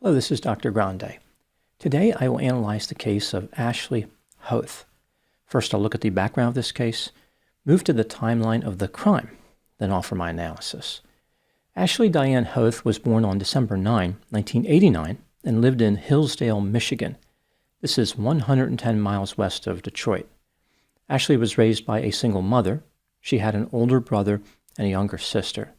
Hello, this is Dr. Grande. Today I will analyze the case of Ashley Hoath. First, I'll look at the background of this case, move to the timeline of the crime, then offer my analysis. Ashley Diane Hoath was born on December 9, 1989, and lived in Hillsdale, Michigan. This is 110 miles west of Detroit. Ashley was raised by a single mother. She had an older brother and a younger sister.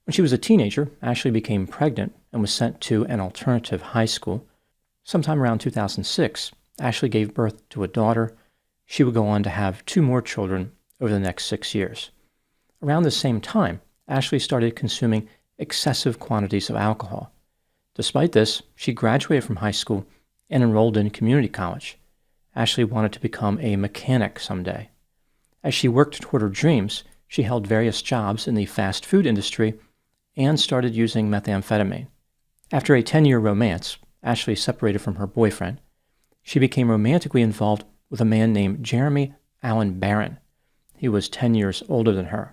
When she was a teenager, Ashley became pregnant and was sent to an alternative high school. Sometime around 2006, Ashley gave birth to a daughter. She would go on to have 2 more children over the next 6 years. Around the same time, Ashley started consuming excessive quantities of alcohol. Despite this, she graduated from high school and enrolled in community college. Ashley wanted to become a mechanic someday. As she worked toward her dreams, she held various jobs in the fast food industry and started using methamphetamine. After a 10-year romance, Ashley separated from her boyfriend. She became romantically involved with a man named Jeremy Allen Barron. He was 10 years older than her.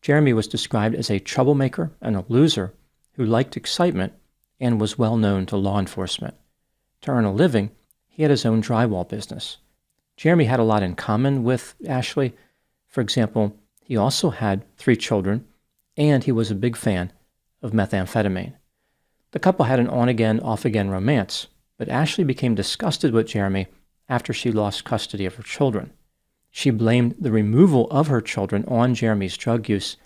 Jeremy was described as a troublemaker and a loser who liked excitement and was well known to law enforcement. To earn a living, he had his own drywall business. Jeremy had a lot in common with Ashley. For example, he also had 3 children, and he was a big fan of methamphetamine. The couple had an on-again, off-again romance, but Ashley became disgusted with Jeremy after she lost custody of her children. She blamed the removal of her children on Jeremy's drug use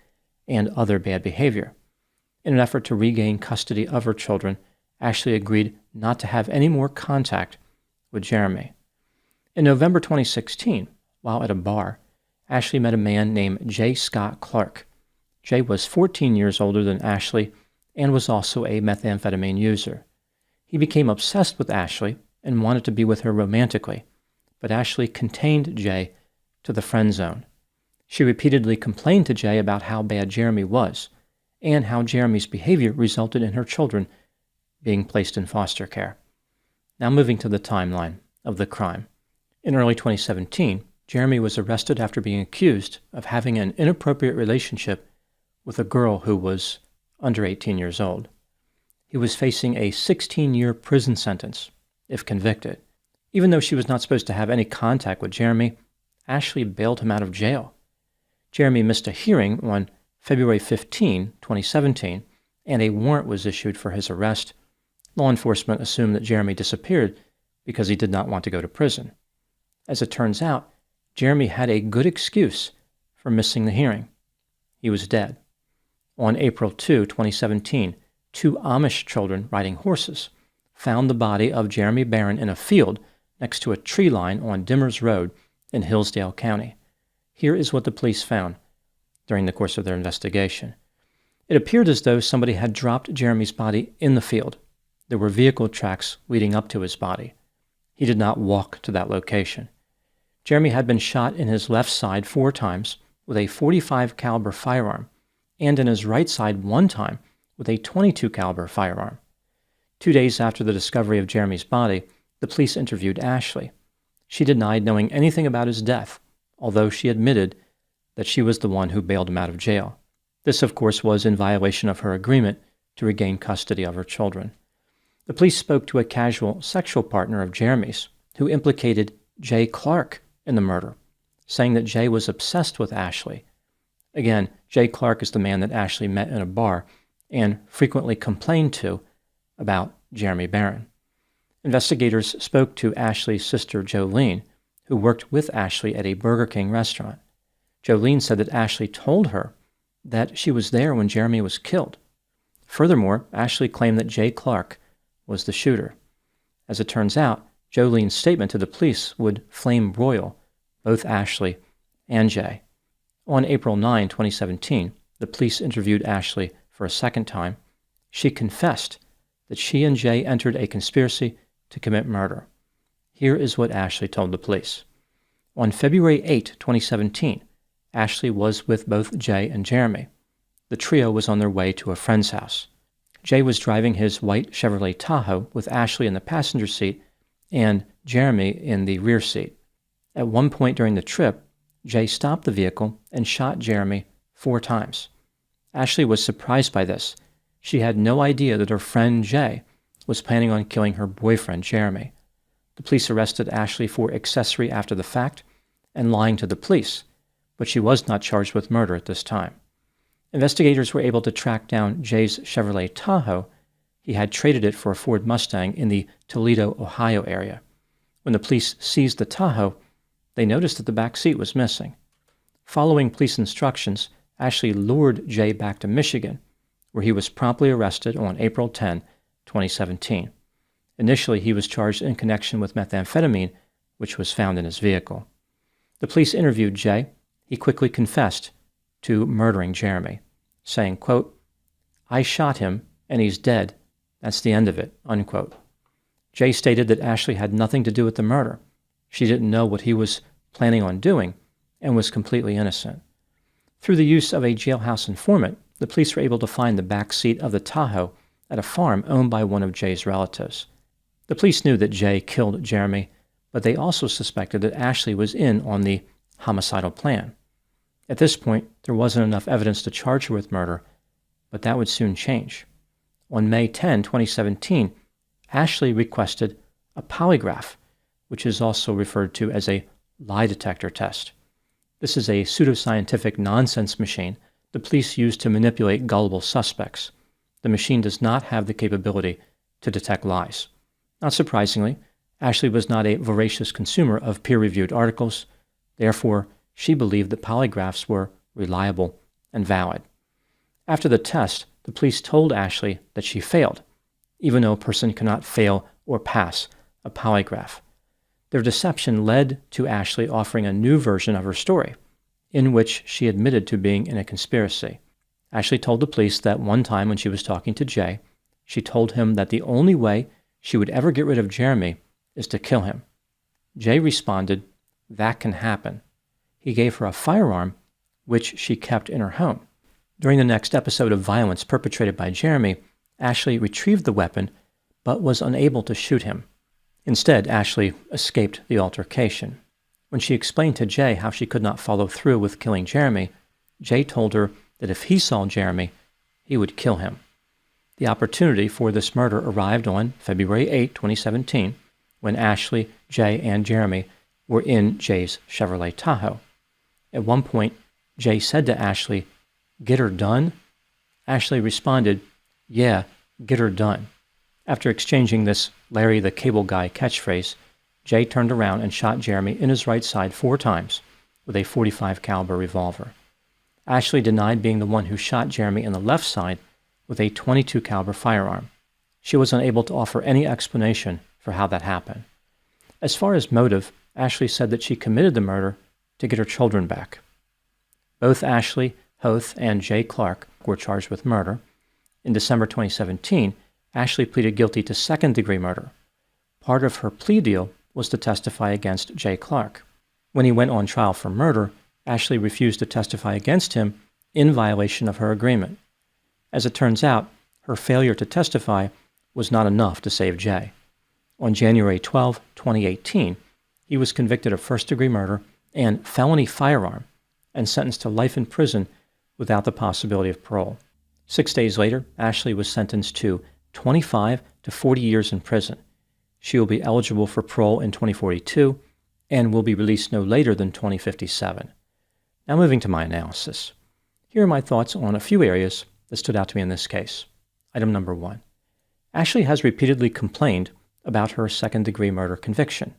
and other bad behavior. In an effort to regain custody of her children, Ashley agreed not to have any more contact with Jeremy. In November 2016, while at a bar, Ashley met a man named J. Scott Clark. Jay was 14 years older than Ashley and was also a methamphetamine user. He became obsessed with Ashley and wanted to be with her romantically, but Ashley contained Jay to the friend zone. She repeatedly complained to Jay about how bad Jeremy was and how Jeremy's behavior resulted in her children being placed in foster care. Now moving to the timeline of the crime. In early 2017, Jeremy was arrested after being accused of having an inappropriate relationship with a girl who was under 18 years old. He was facing a 16-year prison sentence if convicted. Even though she was not supposed to have any contact with Jeremy, Ashley bailed him out of jail. Jeremy missed a hearing on February 15, 2017, and a warrant was issued for his arrest. Law enforcement assumed that Jeremy disappeared because he did not want to go to prison. As it turns out, Jeremy had a good excuse for missing the hearing. He was dead. On April 2, 2017, 2 Amish children riding horses found the body of Jeremy Barron in a field next to a tree line on Dimmers Road in Hillsdale County. Here is what the police found during the course of their investigation. It appeared as though somebody had dropped Jeremy's body in the field. There were vehicle tracks leading up to his body. He did not walk to that location. Jeremy had been shot in his left side 4 times with a .45 caliber firearm and in his right side 1 time with a .22 caliber firearm. 2 days after the discovery of Jeremy's body, the police interviewed Ashley. She denied knowing anything about his death, although she admitted that she was the one who bailed him out of jail. This, of course, was in violation of her agreement to regain custody of her children. The police spoke to a casual sexual partner of Jeremy's who implicated Jay Clark in the murder, saying that Jay was obsessed with Ashley. Again, Jay Clark is the man that Ashley met in a bar and frequently complained to about Jeremy Barron. Investigators spoke to Ashley's sister Jolene, who worked with Ashley at a Burger King restaurant. Jolene said that Ashley told her that she was there when Jeremy was killed. Furthermore, Ashley claimed that Jay Clark was the shooter. As it turns out, Jolene's statement to the police would flame broil both Ashley and Jay. On April 9, 2017, the police interviewed Ashley for a second time. She confessed that she and Jay entered a conspiracy to commit murder. Here is what Ashley told the police. On February 8, 2017, Ashley was with both Jay and Jeremy. The trio was on their way to a friend's house. Jay was driving his white Chevrolet Tahoe with Ashley in the passenger seat and Jeremy in the rear seat. At one point during the trip, Jay stopped the vehicle and shot Jeremy 4 times. Ashley was surprised by this. She had no idea that her friend Jay was planning on killing her boyfriend, Jeremy. The police arrested Ashley for accessory after the fact and lying to the police, but she was not charged with murder at this time. Investigators were able to track down Jay's Chevrolet Tahoe. He had traded it for a Ford Mustang in the Toledo, Ohio area. When the police seized the Tahoe, they noticed that the back seat was missing. Following police instructions, Ashley lured Jay back to Michigan, where he was promptly arrested on April 10, 2017. Initially, he was charged in connection with methamphetamine, which was found in his vehicle. The police interviewed Jay. He quickly confessed to murdering Jeremy, saying, quote, "I shot him, and he's dead. That's the end of it," unquote. Jay stated that Ashley had nothing to do with the murder. She didn't know what he was planning on doing and was completely innocent. Through the use of a jailhouse informant, the police were able to find the back seat of the Tahoe at a farm owned by one of Jay's relatives. The police knew that Jay killed Jeremy, but they also suspected that Ashley was in on the homicidal plan. At this point, there wasn't enough evidence to charge her with murder, but that would soon change. On May 10, 2017, Ashley requested a polygraph, which is also referred to as a lie detector test. This is a pseudoscientific nonsense machine the police use to manipulate gullible suspects. The machine does not have the capability to detect lies. Not surprisingly, Ashley was not a voracious consumer of peer-reviewed articles. Therefore, she believed that polygraphs were reliable and valid. After the test, the police told Ashley that she failed, even though a person cannot fail or pass a polygraph. Their deception led to Ashley offering a new version of her story, in which she admitted to being in a conspiracy. Ashley told the police that one time when she was talking to Jay, she told him that the only way she would ever get rid of Jeremy is to kill him. Jay responded, "That can happen." He gave her a firearm, which she kept in her home. During the next episode of violence perpetrated by Jeremy, Ashley retrieved the weapon, but was unable to shoot him. Instead, Ashley escaped the altercation. When she explained to Jay how she could not follow through with killing Jeremy, Jay told her that if he saw Jeremy, he would kill him. The opportunity for this murder arrived on February 8, 2017, when Ashley, Jay, and Jeremy were in Jay's Chevrolet Tahoe. At one point, Jay said to Ashley, "Get her done?" Ashley responded, "Yeah, get her done." After exchanging this Larry the Cable Guy catchphrase, Jay turned around and shot Jeremy in his right side 4 times with a .45 caliber revolver. Ashley denied being the one who shot Jeremy in the left side with a .22 caliber firearm. She was unable to offer any explanation for how that happened. As far as motive, Ashley said that she committed the murder to get her children back. Both Ashley Hoath and Jay Clark were charged with murder. In December 2017, Ashley pleaded guilty to second-degree murder. Part of her plea deal was to testify against Jay Clark. When he went on trial for murder, Ashley refused to testify against him in violation of her agreement. As it turns out, her failure to testify was not enough to save Jay. On January 12, 2018, he was convicted of first-degree murder and felony firearm and sentenced to life in prison without the possibility of parole. 6 days later, Ashley was sentenced to 25 to 40 years in prison. She will be eligible for parole in 2042 and will be released no later than 2057. Now moving to my analysis. Here are my thoughts on a few areas that stood out to me in this case. Item number 1. Ashley has repeatedly complained about her second-degree murder conviction.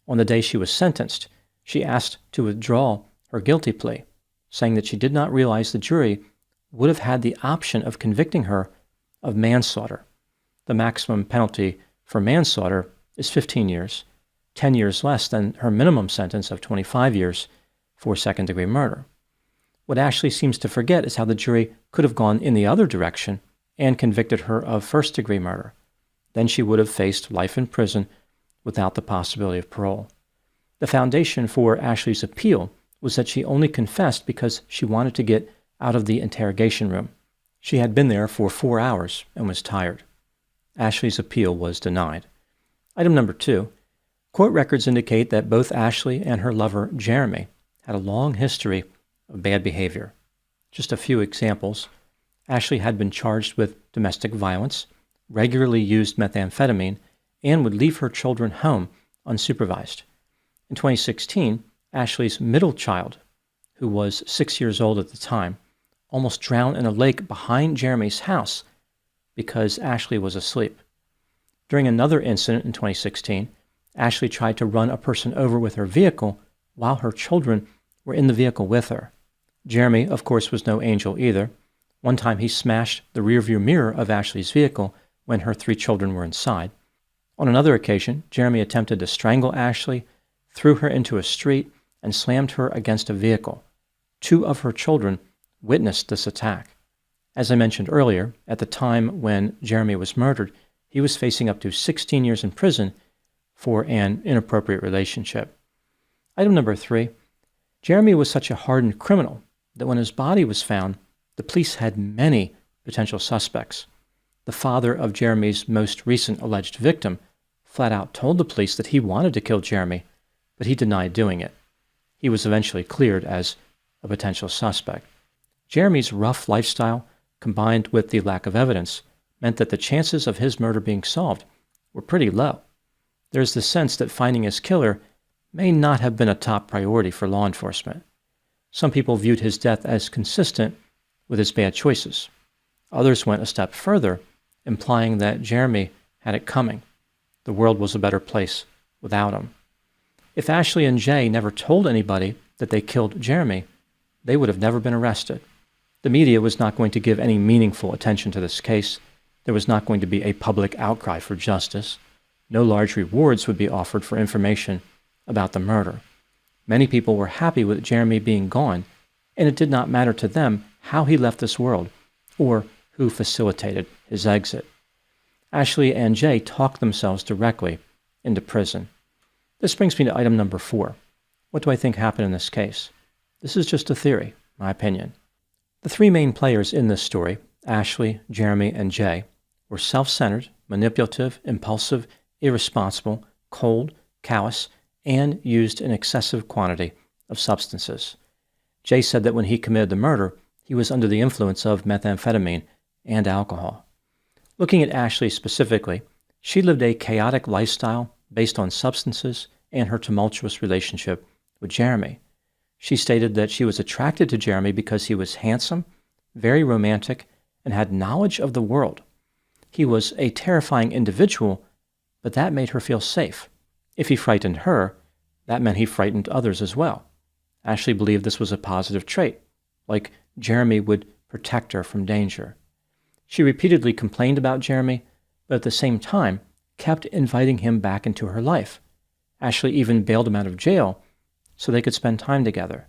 On the day she was sentenced, she asked to withdraw her guilty plea, saying that she did not realize the jury would have had the option of convicting her of manslaughter. The maximum penalty for manslaughter is 15 years, 10 years less than her minimum sentence of 25 years for second-degree murder. What Ashley seems to forget is how the jury could have gone in the other direction and convicted her of first-degree murder. Then she would have faced life in prison without the possibility of parole. The foundation for Ashley's appeal was that she only confessed because she wanted to get out of the interrogation room. She had been there for 4 hours and was tired. Ashley's appeal was denied. Item number 2. Court records indicate that both Ashley and her lover, Jeremy, had a long history of bad behavior. Just a few examples. Ashley had been charged with domestic violence. regularly used methamphetamine and would leave her children home unsupervised. In 2016, Ashley's middle child, who was 6 years old at the time, almost drowned in a lake behind Jeremy's house because Ashley was asleep. During another incident in 2016, Ashley tried to run a person over with her vehicle while her children were in the vehicle with her. Jeremy, of course, was no angel either. One time he smashed the rearview mirror of Ashley's vehicle when her 3 children were inside. On another occasion, Jeremy attempted to strangle Ashley, threw her into a street, and slammed her against a vehicle. 2 of her children witnessed this attack. As I mentioned earlier, at the time when Jeremy was murdered, he was facing up to 16 years in prison for an inappropriate relationship. Item number 3, Jeremy was such a hardened criminal that when his body was found, the police had many potential suspects. The father of Jeremy's most recent alleged victim flat out told the police that he wanted to kill Jeremy, but he denied doing it. He was eventually cleared as a potential suspect. Jeremy's rough lifestyle, combined with the lack of evidence, meant that the chances of his murder being solved were pretty low. There's the sense that finding his killer may not have been a top priority for law enforcement. Some people viewed his death as consistent with his bad choices. Others went a step further, implying that Jeremy had it coming. The world was a better place without him. If Ashley and Jay never told anybody that they killed Jeremy, they would have never been arrested. The media was not going to give any meaningful attention to this case. There was not going to be a public outcry for justice. No large rewards would be offered for information about the murder. Many people were happy with Jeremy being gone, and it did not matter to them how he left this world or who facilitated his exit. Ashley and Jay talked themselves directly into prison. This brings me to item number 4. What do I think happened in this case? This is just a theory, my opinion. The 3 main players in this story, Ashley, Jeremy, and Jay, were self-centered, manipulative, impulsive, irresponsible, cold, callous, and used an excessive quantity of substances. Jay said that when he committed the murder, he was under the influence of methamphetamine and alcohol. Looking at Ashley specifically, she lived a chaotic lifestyle based on substances and her tumultuous relationship with Jeremy. She stated that she was attracted to Jeremy because he was handsome, very romantic, and had knowledge of the world. He was a terrifying individual, but that made her feel safe. If he frightened her, that meant he frightened others as well. Ashley believed this was a positive trait, like Jeremy would protect her from danger. She repeatedly complained about Jeremy, but at the same time kept inviting him back into her life. Ashley even bailed him out of jail so they could spend time together.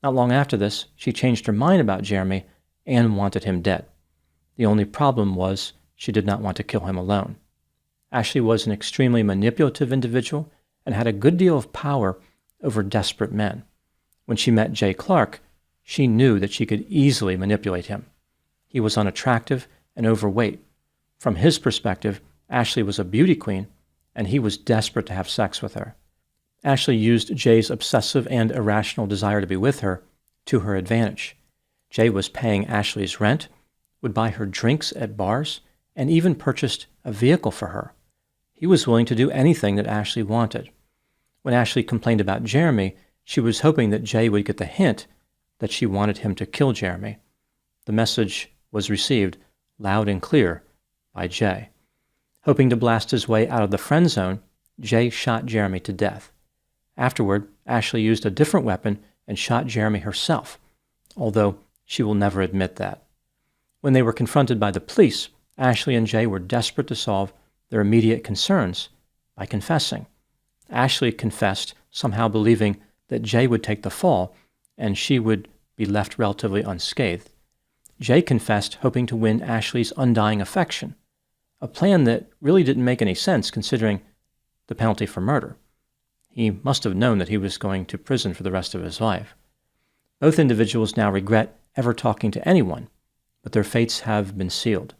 Not long after this, she changed her mind about Jeremy and wanted him dead. The only problem was she did not want to kill him alone. Ashley was an extremely manipulative individual and had a good deal of power over desperate men. When she met Jay Clark, she knew that she could easily manipulate him. He was unattractive and overweight. From his perspective, Ashley was a beauty queen, and he was desperate to have sex with her. Ashley used Jay's obsessive and irrational desire to be with her to her advantage. Jay was paying Ashley's rent, would buy her drinks at bars, and even purchased a vehicle for her. He was willing to do anything that Ashley wanted. When Ashley complained about Jeremy, she was hoping that Jay would get the hint that she wanted him to kill Jeremy. The message was received loud and clear by Jay. Hoping to blast his way out of the Friendzone, Jay shot Jeremy to death. Afterward, Ashley used a different weapon and shot Jeremy herself, although she will never admit that. When they were confronted by the police, Ashley and Jay were desperate to solve their immediate concerns by confessing. Ashley confessed, somehow believing that Jay would take the fall and she would be left relatively unscathed. Jay confessed, hoping to win Ashley's undying affection, a plan that really didn't make any sense considering the penalty for murder. He must have known that he was going to prison for the rest of his life. Both individuals now regret ever talking to anyone, but their fates have been sealed.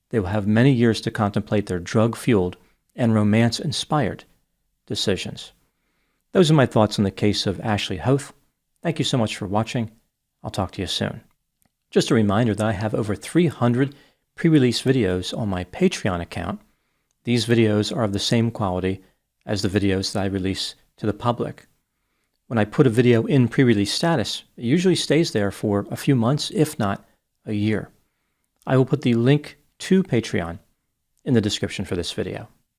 They will have many years to contemplate their drug-fueled and romance-inspired decisions. Those are my thoughts on the case of Ashley Hoath. Thank you so much for watching. I'll talk to you soon. Just a reminder that I have over 300 pre-release videos on my Patreon account, these videos are of the same quality as the videos that I release to the public. When I put a video in pre-release status, it usually stays there for a few months, if not a year. I will put the link to Patreon in the description for this video.